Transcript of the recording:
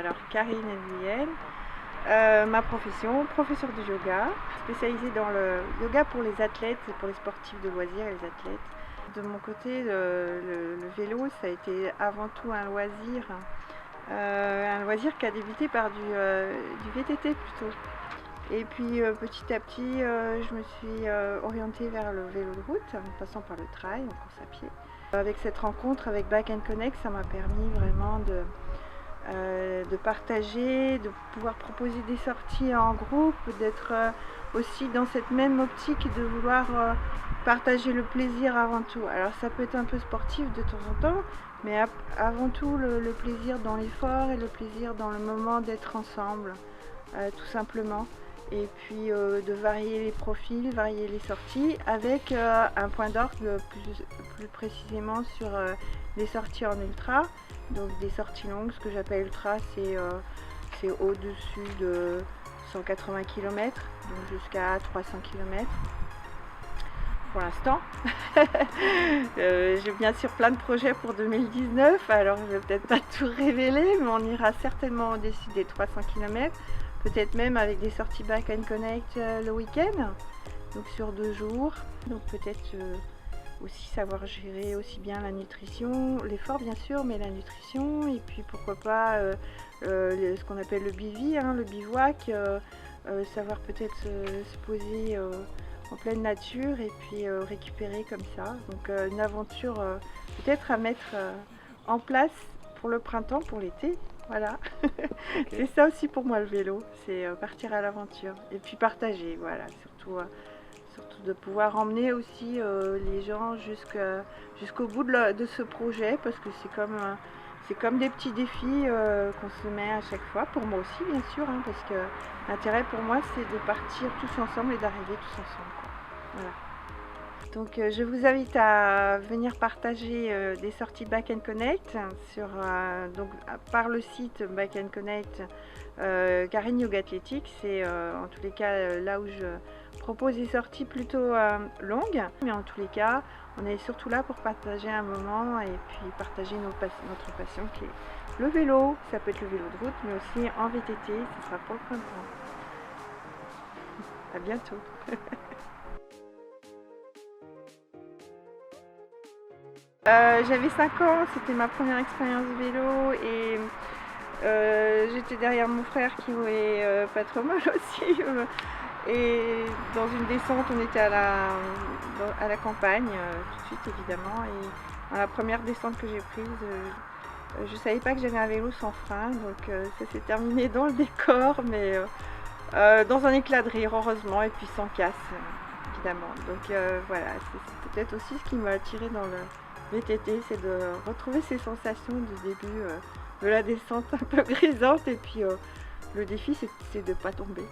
Alors Karine Nguyen, ma profession, professeure de yoga, spécialisée dans le yoga pour les athlètes et pour les sportifs de loisirs et les athlètes. De mon côté, le vélo, ça a été avant tout un loisir qui a débuté par du VTT plutôt. Et puis petit à petit, je me suis orientée vers le vélo de route, en passant par le trail, en course à pied. Avec cette rencontre avec Bike & Connect, ça m'a permis vraiment de partager, de pouvoir proposer des sorties en groupe, d'être aussi dans cette même optique de vouloir partager le plaisir avant tout. Alors ça peut être un peu sportif de temps en temps, mais avant tout le plaisir dans l'effort et le plaisir dans le moment d'être ensemble, tout simplement. Et puis de varier les profils, varier les sorties, avec un point d'orgue plus précisément sur les sorties en ultra. Donc des sorties longues, ce que j'appelle ultra, c'est au-dessus de 180 km, donc jusqu'à 300 km pour l'instant. J'ai bien sûr plein de projets pour 2019, alors je vais peut-être pas tout révéler, mais on ira certainement au-dessus des 300 km, peut-être même avec des sorties Bike & Connect le week-end, donc sur 2 jours. Donc peut-être aussi savoir gérer aussi bien la nutrition, l'effort bien sûr, mais la nutrition, et puis pourquoi pas ce qu'on appelle le bivy, hein, le bivouac, savoir peut-être se poser en pleine nature et puis récupérer comme ça. Donc une aventure peut-être à mettre en place pour le printemps, pour l'été. Voilà, okay. C'est ça aussi pour moi le vélo, c'est partir à l'aventure et puis partager, voilà, surtout de pouvoir emmener aussi les gens jusqu'au bout de ce projet, parce que c'est comme des petits défis qu'on se met à chaque fois, pour moi aussi bien sûr, hein, parce que l'intérêt pour moi c'est de partir tous ensemble et d'arriver tous ensemble, quoi. Voilà. Donc je vous invite à venir partager des sorties Bike & Connect donc, par le site Bike & Connect Karine Yoga Athlétique. C'est en tous les cas là où je propose des sorties plutôt longues, mais en tous les cas on est surtout là pour partager un moment et puis partager notre passion qui est le vélo. Ça peut être le vélo de route, mais aussi en VTT, ce sera pour le printemps. À bientôt. J'avais 5 ans, c'était ma première expérience vélo et j'étais derrière mon frère qui roulait pas trop mal aussi. Et dans une descente, on était à la campagne, tout de suite évidemment. Et dans la première descente que j'ai prise, je savais pas que j'avais un vélo sans frein, donc ça s'est terminé dans le décor, mais dans un éclat de rire heureusement, et puis sans casse évidemment. Donc voilà, c'est peut-être aussi ce qui m'a attiré dans le VTT, c'est de retrouver ces sensations du début de la descente un peu grisante, et puis le défi c'est de ne pas tomber.